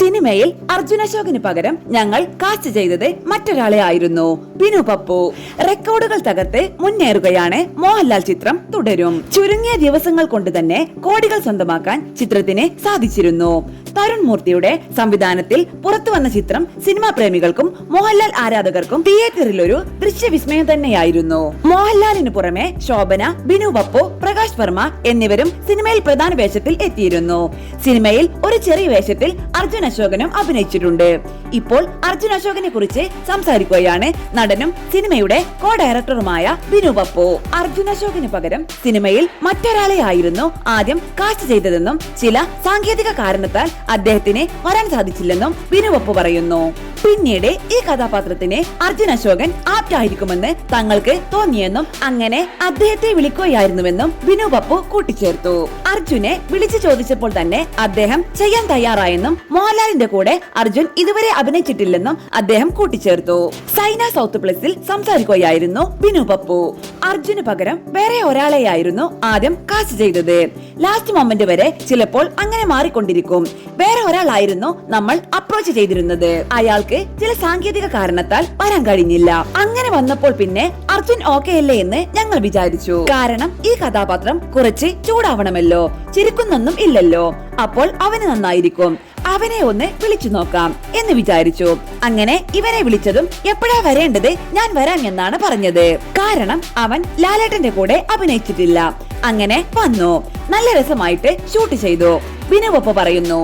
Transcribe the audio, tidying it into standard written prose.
സിനിമയിൽ അർജുൻ അശോകിന് പകരം ഞങ്ങൾ കാസ്റ്റ് ചെയ്തത് മറ്റൊരാളെ ആയിരുന്നു, ബിനു പപ്പു. റെക്കോർഡുകൾ തകർത്ത് മുന്നേറുകയാണ് മോഹൻലാൽ. ചിത്രം തുടരും. ചുരുങ്ങിയ ദിവസങ്ങൾ കൊണ്ട് തന്നെ കോടികൾ സ്വന്തമാക്കാൻ ചിത്രത്തിന് സാധിച്ചിരുന്നു. തരുൺ മൂർത്തിയുടെ സംവിധാനത്തിൽ പുറത്തു വന്ന ചിത്രം സിനിമാ പ്രേമികൾക്കും മോഹൻലാൽ ആരാധകർക്കും തിയേറ്ററിൽ ഒരു ദൃശ്യവിസ്മയം തന്നെയായിരുന്നു. മോഹൻലാലിന് പുറമെ ശോഭന, ബിനു പപ്പു, പ്രകാശ് വർമ്മ എന്നിവരും സിനിമയിൽ പ്രധാന വേഷത്തിൽ എത്തിയിരുന്നു. സിനിമയിൽ ഒരു ചെറിയ വേഷത്തിൽ അർജുൻ അശോകനും അഭിനയിച്ചിട്ടുണ്ട്. ഇപ്പോൾ അർജുൻ അശോകനെ കുറിച്ച് സംസാരിക്കുകയാണ് നടനും സിനിമയുടെ കോ ഡയറക്ടറുമായ ബിനു പപ്പു. അർജുൻ അശോകിന് പകരം സിനിമയിൽ മറ്റൊരാളെ ആയിരുന്നു ആദ്യം കാസ്റ്റ് ചെയ്തതെന്നും ചില സാങ്കേതിക കാരണത്താൽ അദ്ദേഹത്തിന് വരാൻ സാധിച്ചില്ലെന്നും ബിനു പപ്പു പറയുന്നു. പിന്നീട് ഈ കഥാപാത്രത്തിന് അർജുൻ അശോകൻ ആപ്റ്റായിരിക്കുമെന്ന് തങ്ങൾക്ക് തോന്നിയെന്നും അങ്ങനെ അദ്ദേഹത്തെ വിളിക്കുകയായിരുന്നുവെന്നും ബിനു പപ്പു കൂട്ടിച്ചേർത്തു. അർജുനെ വിളിച്ചു ചോദിച്ചപ്പോൾ തന്നെ അദ്ദേഹം ചെയ്യാൻ തയ്യാറായെന്നും മോഹൻലാലിന്റെ കൂടെ അർജുൻ ഇതുവരെ അഭിനയിച്ചിട്ടില്ലെന്നും അദ്ദേഹം കൂട്ടിച്ചേർത്തു. സൈന സൗത്ത് പ്ലസിൽ സംസാരിക്കുകയായിരുന്നു ബിനു പപ്പു. അർജുന് പകരം വേറെ ഒരാളെയായിരുന്നു ആദ്യം കാസ്റ്റ് ചെയ്തത്. ലാസ്റ്റ് മൊമെന്റ് വരെ ചിലപ്പോൾ അങ്ങനെ മാറിക്കൊണ്ടിരിക്കും. വേറെ ഒരാളായിരുന്നു നമ്മൾ അപ്രോച്ച് ചെയ്തിരുന്നത്. അയാൾക്ക് ചില സാങ്കേതിക കാരണത്താൽ വരാൻ കഴിഞ്ഞില്ല. അങ്ങനെ വന്നപ്പോൾ പിന്നെ അർജുൻ ഓക്കെ അല്ലേ എന്ന് ഞങ്ങൾ വിചാരിച്ചു. കാരണം ഈ കഥാപാത്രം കുറച്ച് ചൂടാവണമല്ലോ, ചിരിക്കുന്നൊന്നും ഇല്ലല്ലോ. അപ്പോൾ അവന് നന്നായിരിക്കും, അവനെ ഒന്ന് വിളിച്ചു നോക്കാം എന്ന് വിചാരിച്ചു. അങ്ങനെ ഇവനെ വിളിച്ചതും എപ്പോഴാ വരേണ്ടത്, ഞാൻ വരാം എന്നാണ് പറഞ്ഞത്. കാരണം അവൻ ലാലേട്ടന്റെ കൂടെ അഭിനയിച്ചിട്ടില്ല. അങ്ങനെ വന്നു. നല്ല രസമായിട്ട് ഷൂട്ട് ചെയ്തു, ബിനു പപ്പു പറയുന്നു.